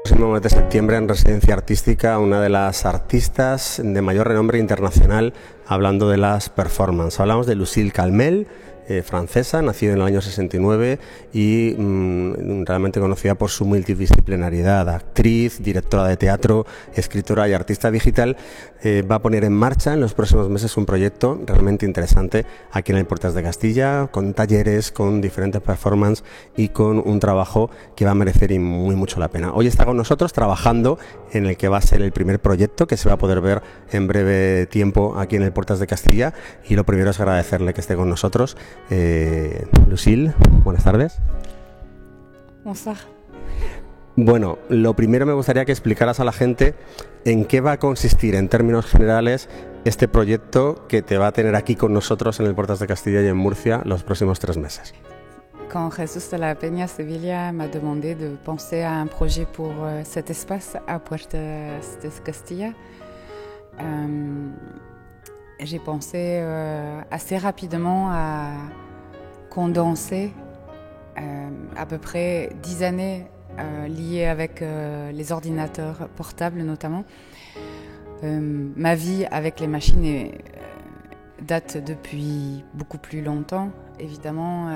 próximo mes de septiembre en residencia artística una de las artistas de mayor renombre internacional hablando de las performances. Hablamos de Lucille Calmel, francesa, nacida en el año 69 y realmente conocida por su multidisciplinariedad, actriz, directora de teatro, escritora y artista digital. Va a poner en marcha en los próximos meses un proyecto realmente interesante aquí en el Puertas de Castilla, con talleres, con diferentes performances y con un trabajo que va a merecer muy mucho la pena. Hoy está con nosotros trabajando en el que va a ser el primer proyecto que se va a poder ver en breve tiempo aquí en el Puertas de Castilla, y lo primero es agradecerle que esté con nosotros. Lucille, buenas tardes. Bonsoir. Bueno, lo primero me gustaría que explicaras a la gente en qué va a consistir en términos generales este proyecto que te va a tener aquí con nosotros en el Puertas de Castilla y en Murcia los próximos 3 meses. Quand Jesús de la Peña Sevilla m'a demandé de penser à un projet pour cet espace à Puertas de Castilla, j'ai pensé assez rapidement à condenser à peu près 10 années liées avec les ordinateurs portables notamment. Ma vie avec les machines date depuis beaucoup plus longtemps, évidemment.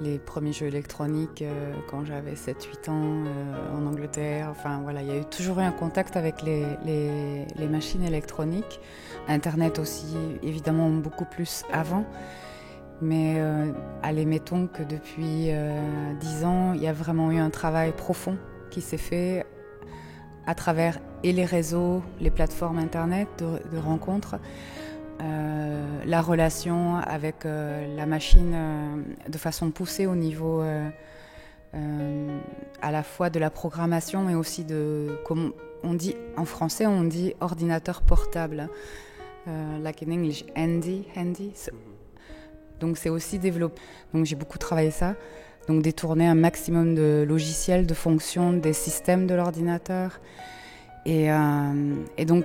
Les premiers jeux électroniques quand j'avais 7-8 ans en Angleterre. Enfin voilà, il y a toujours eu un contact avec les machines électroniques. Internet aussi, évidemment, beaucoup plus avant. Mais allez, mettons que depuis 10 ans, il y a vraiment eu un travail profond qui s'est fait à travers et les réseaux, les plateformes Internet de rencontres, la relation avec la machine de façon poussée au niveau à la fois de la programmation, mais aussi de, comme on dit en français, on dit ordinateur portable, like in English, handy. Donc c'est aussi développé. Donc j'ai beaucoup travaillé ça. Donc détourner un maximum de logiciels, de fonctions, des systèmes de l'ordinateur. Et donc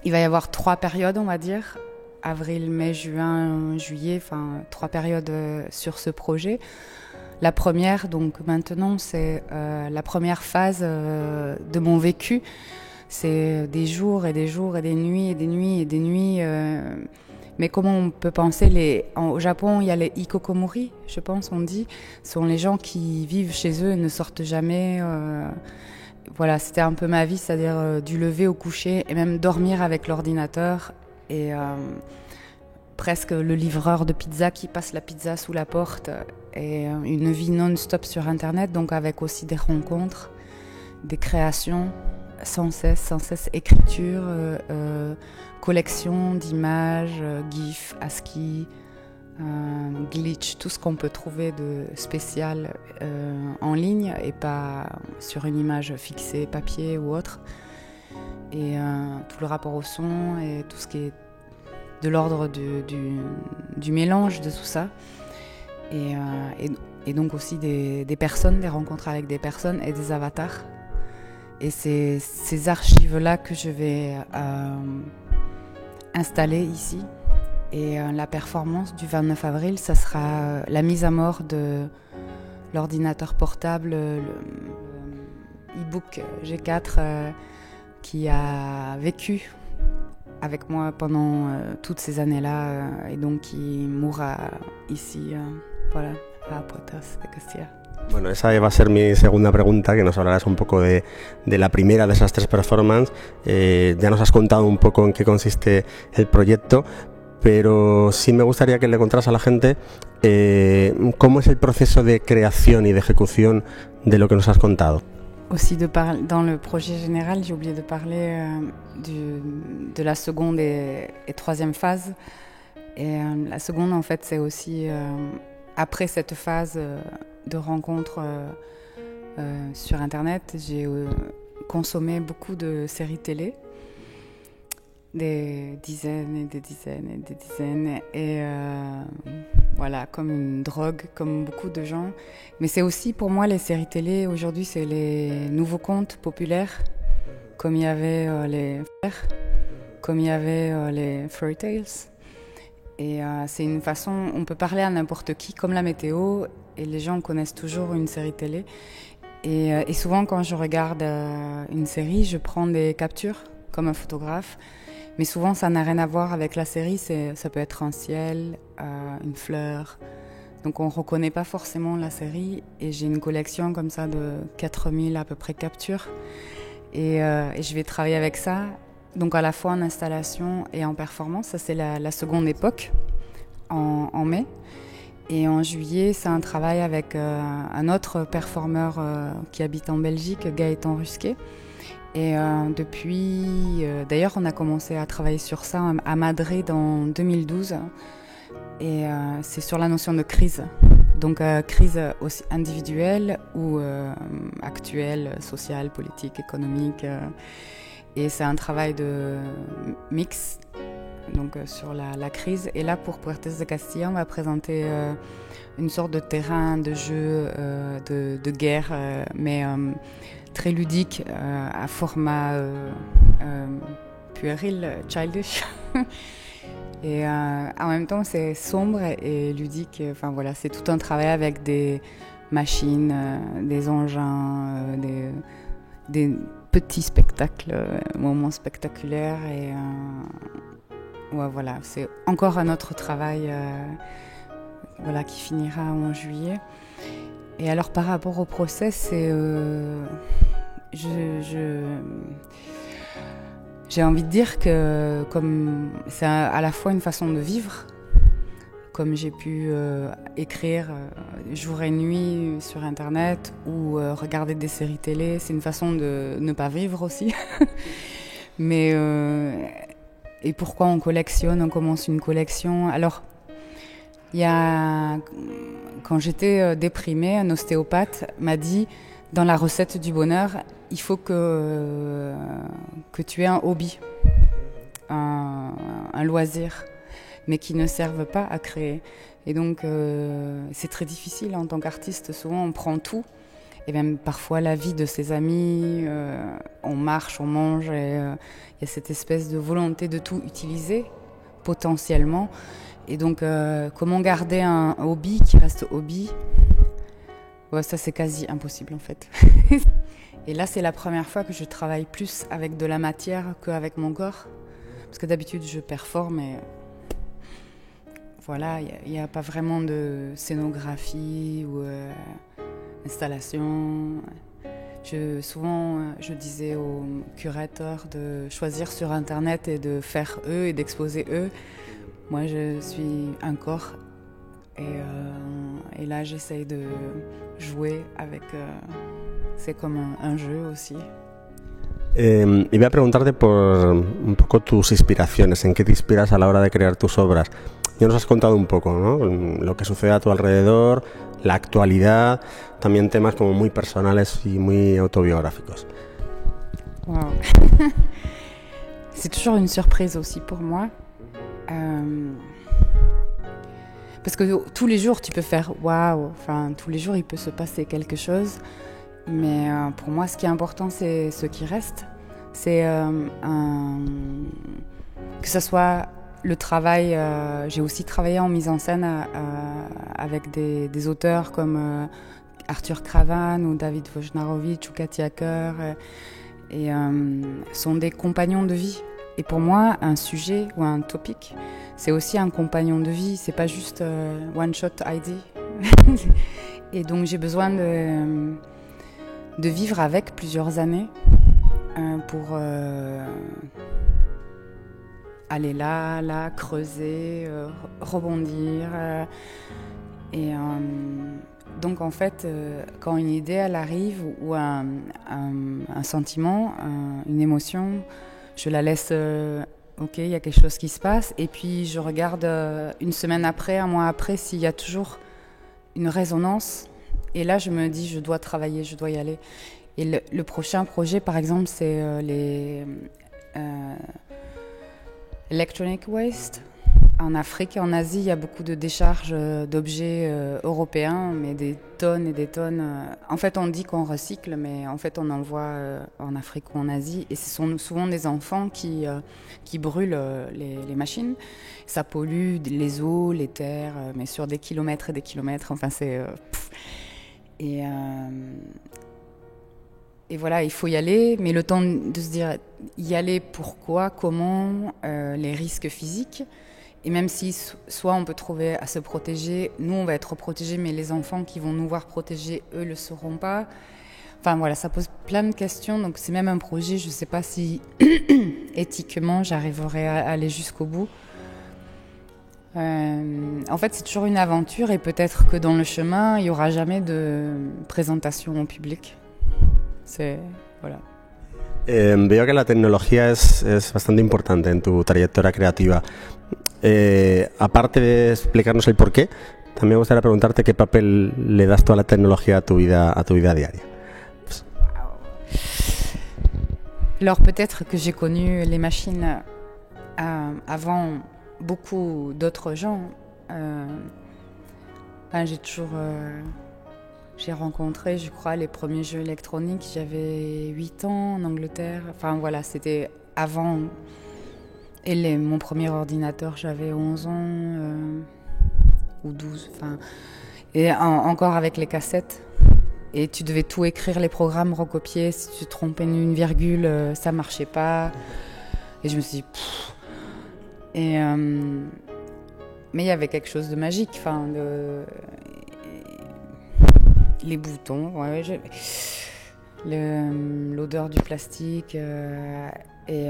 il va y avoir 3 périodes, on va dire. Avril, mai, juin, juillet, enfin 3 périodes sur ce projet. La première, donc maintenant, c'est la première phase de mon vécu. C'est des jours et des jours et des nuits et des nuits et des nuits. Mais comment on peut penser au Japon, il y a les hikokomori, je pense, on dit. Ce sont les gens qui vivent chez eux et ne sortent jamais. Voilà, c'était un peu ma vie, c'est-à-dire du lever au coucher et même dormir avec l'ordinateur. Et presque le livreur de pizza qui passe la pizza sous la porte. Et une vie non-stop sur Internet, donc avec aussi des rencontres, des créations, sans cesse écriture, collection d'images, GIF, ASCII, glitch, tout ce qu'on peut trouver de spécial en ligne et pas sur une image fixée, papier ou autre. Et tout le rapport au son et tout ce qui est de l'ordre du mélange de tout ça. Et donc aussi des personnes, des rencontres avec des personnes et des avatars. Et c'est ces archives-là que je vais installer ici. Et la performance du 29 avril, ça sera la mise à mort de l'ordinateur portable, le e-book G4 qui a vécu avec moi pendant toutes ces années-là et donc qui mourra ici, voilà, a Puertas de Castilla. Bueno, esa va a ser mi segunda pregunta, que nos hablarás un poco de la primera de esas 3 performances. Ya nos has contado un poco en qué consiste el proyecto, pero sí me gustaría que le contaras a la gente cómo es el proceso de creación y de ejecución de lo que nos has contado. Aussi dans le projet général, j'ai oublié de parler de la seconde et troisième phase. Et la seconde, en fait, c'est aussi après cette phase de rencontre sur Internet, j'ai consommé beaucoup de séries télé, des dizaines et des dizaines et des dizaines, et voilà, comme une drogue, comme beaucoup de gens. Mais c'est aussi pour moi les séries télé, aujourd'hui c'est les nouveaux contes populaires, comme il y avait les fairy tales. Et c'est une façon, on peut parler à n'importe qui, comme la météo, et les gens connaissent toujours une série télé. Et souvent, quand je regarde une série, je prends des captures comme un photographe. Mais souvent, ça n'a rien à voir avec la série. Ça peut être un ciel, une fleur. Donc, on ne reconnaît pas forcément la série. Et j'ai une collection comme ça de 4000 à peu près captures. Et je vais travailler avec ça. Donc, à la fois en installation et en performance. Ça, c'est la seconde époque, en mai. Et en juillet, c'est un travail avec un autre performeur qui habite en Belgique, Gaëtan Rusquet. Et d'ailleurs, on a commencé à travailler sur ça à Madrid en 2012. Et c'est sur la notion de crise. Donc crise aussi individuelle ou actuelle, sociale, politique, économique. Et c'est un travail de mix. Donc sur la crise. Et là, pour Puertes de Castilla, on va présenter une sorte de terrain de jeu de guerre, mais très ludique, à format puéril, childish. Et en même temps, c'est sombre et ludique. Enfin voilà, c'est tout un travail avec des machines, des engins, des petits spectacles, moments spectaculaires et ouais, voilà, c'est encore un autre travail qui finira en juillet. Et alors par rapport au process, c'est j'ai envie de dire que comme c'est à la fois une façon de vivre, comme j'ai pu écrire jour et nuit sur Internet ou regarder des séries télé, c'est une façon de ne pas vivre aussi. Mais et pourquoi on collectionne, on commence une collection. Alors, quand j'étais déprimée, un ostéopathe m'a dit, dans la recette du bonheur, il faut que tu aies un hobby, un loisir, mais qui ne serve pas à créer. Et donc, c'est très difficile en tant qu'artiste. Souvent, on prend tout. Et même parfois la vie de ses amis, on marche, on mange, et il y a cette espèce de volonté de tout utiliser potentiellement. Et donc comment garder un hobby qui reste hobby, ouais, ça c'est quasi impossible en fait. Et là c'est la première fois que je travaille plus avec de la matière qu'avec mon corps. Parce que d'habitude je performe et voilà, il n'y a pas vraiment de scénographie ou installation. Souvent, je disais aux curateurs de choisir sur Internet et de faire eux et d'exposer eux. Moi, je suis un corps et là, j'essaye de jouer avec... c'est comme un jeu aussi. Iba a preguntarte por un poco tus inspiraciones, en qué te inspiras a la hora de crear tus obras. Ya nos has contado un poco, ¿no? Lo que sucede a tu alrededor, la actualidad, también temas como muy personales y muy autobiográficos. Wow. C'est toujours une surprise aussi pour moi. Parce que tous les jours tu peux faire waouh, enfin tous les jours il peut se passer quelque chose. Mais pour moi, ce qui est important, c'est ce qui reste. C'est que ce soit le travail. J'ai aussi travaillé en mise en scène avec des auteurs comme Arthur Cravan ou David Wojnarowicz ou Katia Keur. Et sont des compagnons de vie. Et pour moi, un sujet ou un topic, c'est aussi un compagnon de vie. C'est pas juste one-shot ID. Et donc, j'ai besoin de vivre avec plusieurs années pour aller là, creuser, rebondir. Et donc en fait, quand une idée elle arrive ou un sentiment, une émotion, je la laisse, ok, il y a quelque chose qui se passe. Et puis je regarde une semaine après, un mois après, s'il y a toujours une résonance. Et là, je me dis, je dois travailler, je dois y aller. Et le prochain projet, par exemple, c'est les electronic waste. En Afrique et en Asie, il y a beaucoup de décharges d'objets européens, mais des tonnes et des tonnes. En fait, on dit qu'on recycle, mais en fait, on envoie en Afrique ou en Asie. Et ce sont souvent des enfants qui brûlent les machines. Ça pollue les eaux, les terres, mais sur des kilomètres et des kilomètres. Enfin, c'est... et voilà, il faut y aller, mais le temps de se dire y aller, pourquoi, comment, les risques physiques. Et même si soit on peut trouver à se protéger, nous on va être protégés, mais les enfants qui vont nous voir protégés, eux le seront pas. Enfin voilà, ça pose plein de questions. Donc c'est même un projet, je ne sais pas si éthiquement j'arriverai à aller jusqu'au bout. En fait, c'est toujours une aventure et peut-être que dans le chemin, il n'y aura jamais de présentation au public. Voilà. Veo que la tecnología es bastante importante en tu trayectoria creativa. Aparte de explicarnos el porqué, también me gustaría preguntarte qué papel le das tú a la tecnología a tu vida diaria. Alors peut-être que j'ai connu les machines avant beaucoup d'autres gens. J'ai rencontré, je crois, les premiers jeux électroniques. J'avais 8 ans en Angleterre. Enfin voilà, c'était avant. Et mon premier ordinateur, j'avais 11 ans ou 12. Et encore avec les cassettes. Et tu devais tout écrire, les programmes, recopier. Si tu te trompais une virgule, ça marchait pas. Et je me suis dit... mais il y avait quelque chose de magique. Les boutons, l'odeur du plastique. Et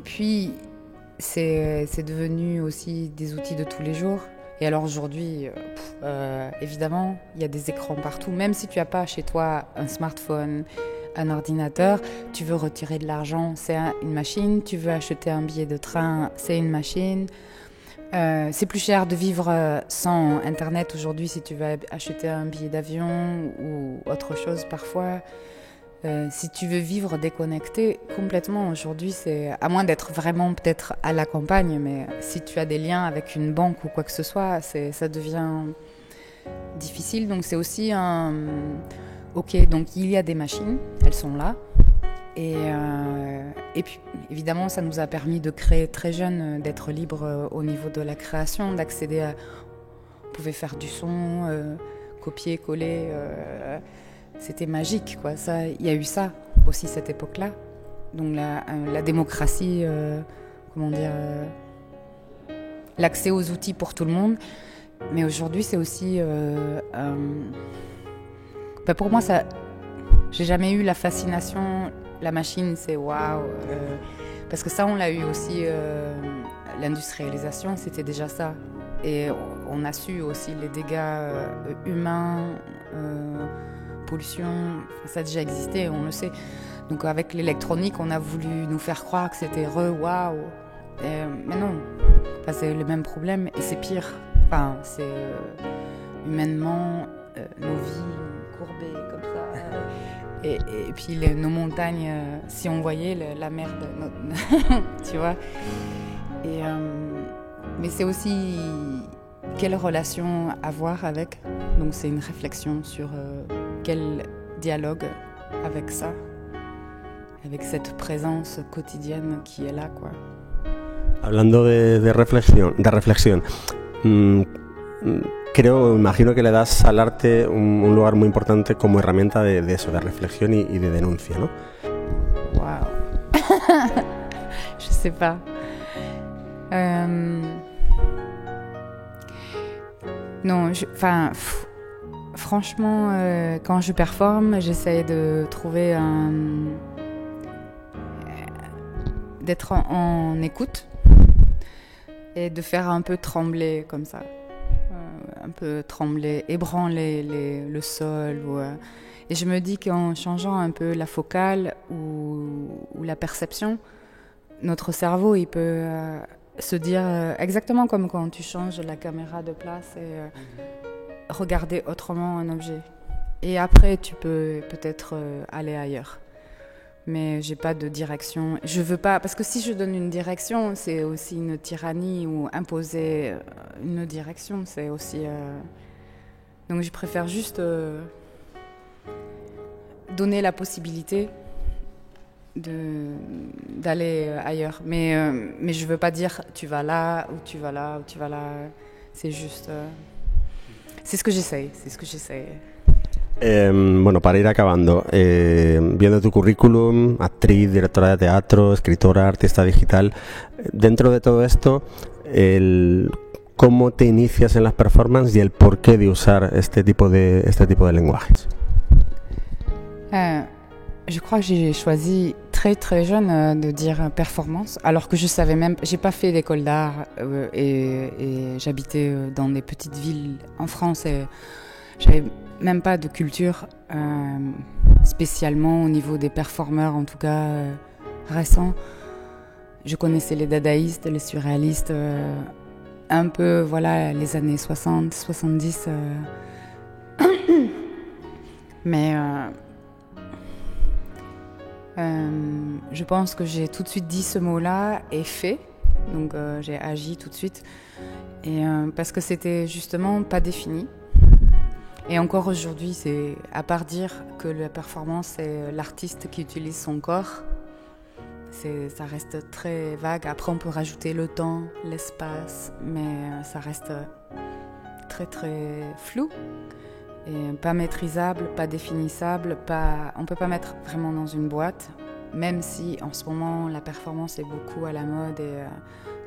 puis, c'est devenu aussi des outils de tous les jours. Et alors aujourd'hui, évidemment, il y a des écrans partout. Même si tu n'as pas chez toi un smartphone, un ordinateur, tu veux retirer de l'argent, c'est une machine. Tu veux acheter un billet de train, c'est une machine. C'est plus cher de vivre sans Internet aujourd'hui si tu veux acheter un billet d'avion ou autre chose parfois. Si tu veux vivre déconnecté complètement aujourd'hui, c'est à moins d'être vraiment peut-être à la campagne, mais si tu as des liens avec une banque ou quoi que ce soit, ça devient difficile. Donc c'est aussi ok, donc il y a des machines, elles sont là. Et puis évidemment, ça nous a permis de créer très jeune, d'être libre au niveau de la création, d'accéder à... On pouvait faire du son, copier, coller... C'était magique, quoi. Ça, il y a eu ça aussi cette époque-là. Donc la démocratie, l'accès aux outils pour tout le monde. Mais aujourd'hui, c'est aussi, pour moi, ça, j'ai jamais eu la fascination. La machine, c'est waouh. Parce que ça, on l'a eu aussi. L'industrialisation, c'était déjà ça. Et on a su aussi les dégâts humains. Pollution, ça a déjà existé, on le sait. Donc avec l'électronique, on a voulu nous faire croire que c'était waouh. Mais non, c'est le même problème et c'est pire. C'est humainement nos vies courbées comme ça. Et puis nos montagnes, si on voyait la mer, tu vois. Mais c'est aussi quelle relation avoir avec. Donc c'est une réflexion sur quel dialogue avec ça, avec cette présence quotidienne qui est là, quoi. Hablando de reflexión, imagino que le das al arte un lugar muy importante como herramienta de eso, de reflexión y de denuncia, ¿no? Waouh. Je sais pas. Non, franchement, quand je performe, j'essaie de trouver d'être en écoute et de faire un peu trembler comme ça. Un peu trembler, ébranler le sol. Et je me dis qu'en changeant un peu la focale ou la perception, notre cerveau, il peut se dire exactement comme quand tu changes la caméra de place et regarder autrement un objet. Et après, tu peux peut-être aller ailleurs. Mais j'ai pas de direction. Je veux pas, parce que si je donne une direction, c'est aussi une tyrannie, ou imposer une direction, c'est aussi... Donc je préfère juste donner la possibilité d'aller ailleurs. Mais je veux pas dire tu vas là, ou tu vas là, ou tu vas là. C'est juste... c'est ce que j'essaye, Bueno, para ir acabando, viendo tu currículum, actriz, directora de teatro, escritora, artista digital, dentro de todo esto, ¿cómo te inicias en las performances y el porqué de usar este tipo de lenguajes? Je crois que j'ai choisi très très jeune de dire performance, alors que je savais même, j'ai pas fait d'école d'art et j'habitais dans des petites villes en France et j'avais même pas de culture spécialement au niveau des performeurs, en tout cas récents. Je connaissais les dadaïstes, les surréalistes, un peu, voilà, les années 60, 70. Mais je pense que j'ai tout de suite dit ce mot-là et fait. Donc j'ai agi tout de suite. Et parce que c'était justement pas défini. Et encore aujourd'hui, c'est à part dire que la performance, c'est l'artiste qui utilise son corps. Ça reste très vague. Après, on peut rajouter le temps, l'espace, mais ça reste très très flou. Et pas maîtrisable, pas définissable, on ne peut pas mettre vraiment dans une boîte, même si en ce moment la performance est beaucoup à la mode et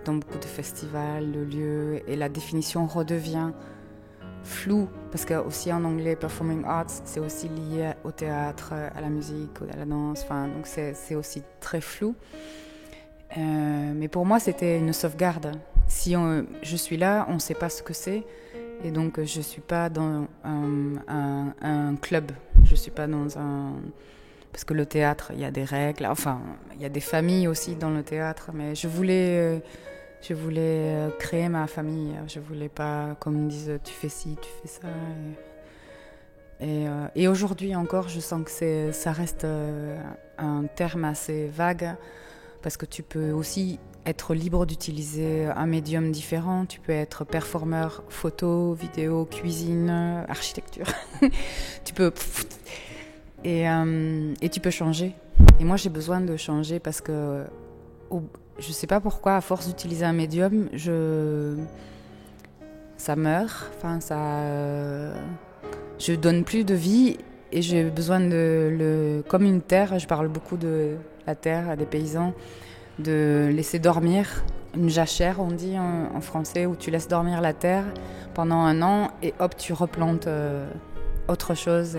dans beaucoup de festivals, de lieux, et la définition redevient floue, parce que aussi en anglais, performing arts, c'est aussi lié au théâtre, à la musique, à la danse, donc c'est aussi très flou. Mais pour moi, c'était une sauvegarde. Si je suis là, on ne sait pas ce que c'est. Et donc, je ne suis pas dans un club, je ne suis pas dans un... Parce que le théâtre, il y a des règles, enfin, il y a des familles aussi dans le théâtre, mais je voulais créer ma famille, je ne voulais pas, comme ils disent, tu fais ci, tu fais ça. Et aujourd'hui encore, je sens que ça reste un terme assez vague, parce que tu peux aussi être libre d'utiliser un médium différent. Tu peux être performeur, photo, vidéo, cuisine, architecture. Tu peux... Et tu peux changer. Et moi, j'ai besoin de changer parce que je ne sais pas pourquoi, à force d'utiliser un médium, ça meurt. Enfin, je donne plus de vie et j'ai besoin comme une terre. Je parle beaucoup de la terre à des paysans. De laisser dormir une jachère, on dit en français, où tu laisses dormir la terre pendant 1 an et hop, tu replantes autre chose.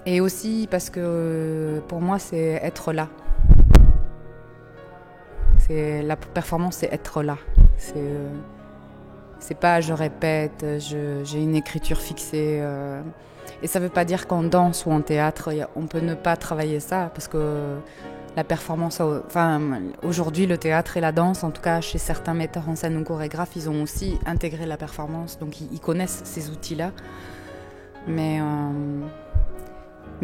Et aussi parce que pour moi, c'est être là. La performance, c'est être là. C'est pas je répète, j'ai une écriture fixée. Et ça veut pas dire qu'en danse ou en théâtre, on peut ne pas travailler ça, parce que la performance, aujourd'hui le théâtre et la danse, en tout cas chez certains metteurs en scène ou chorégraphes, ils ont aussi intégré la performance, donc ils connaissent ces outils-là. Mais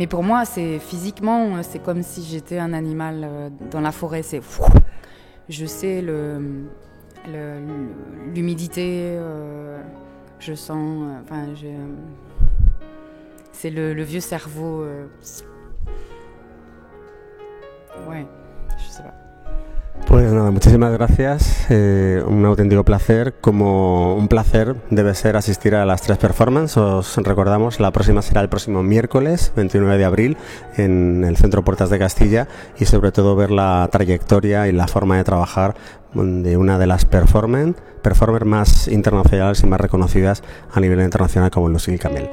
pour moi, physiquement, c'est comme si j'étais un animal dans la forêt. Je sais l'humidité, je sens, c'est le vieux cerveau. Ouais, je sais pas. Pues nada, muchísimas gracias, un auténtico placer. Como un placer debe ser asistir a las 3 performances. Os recordamos, la próxima será el próximo miércoles 29 de abril en el Centro Puertas de Castilla, y sobre todo ver la trayectoria y la forma de trabajar de una de las performers más internacionales y más reconocidas a nivel internacional como Lucille Camel.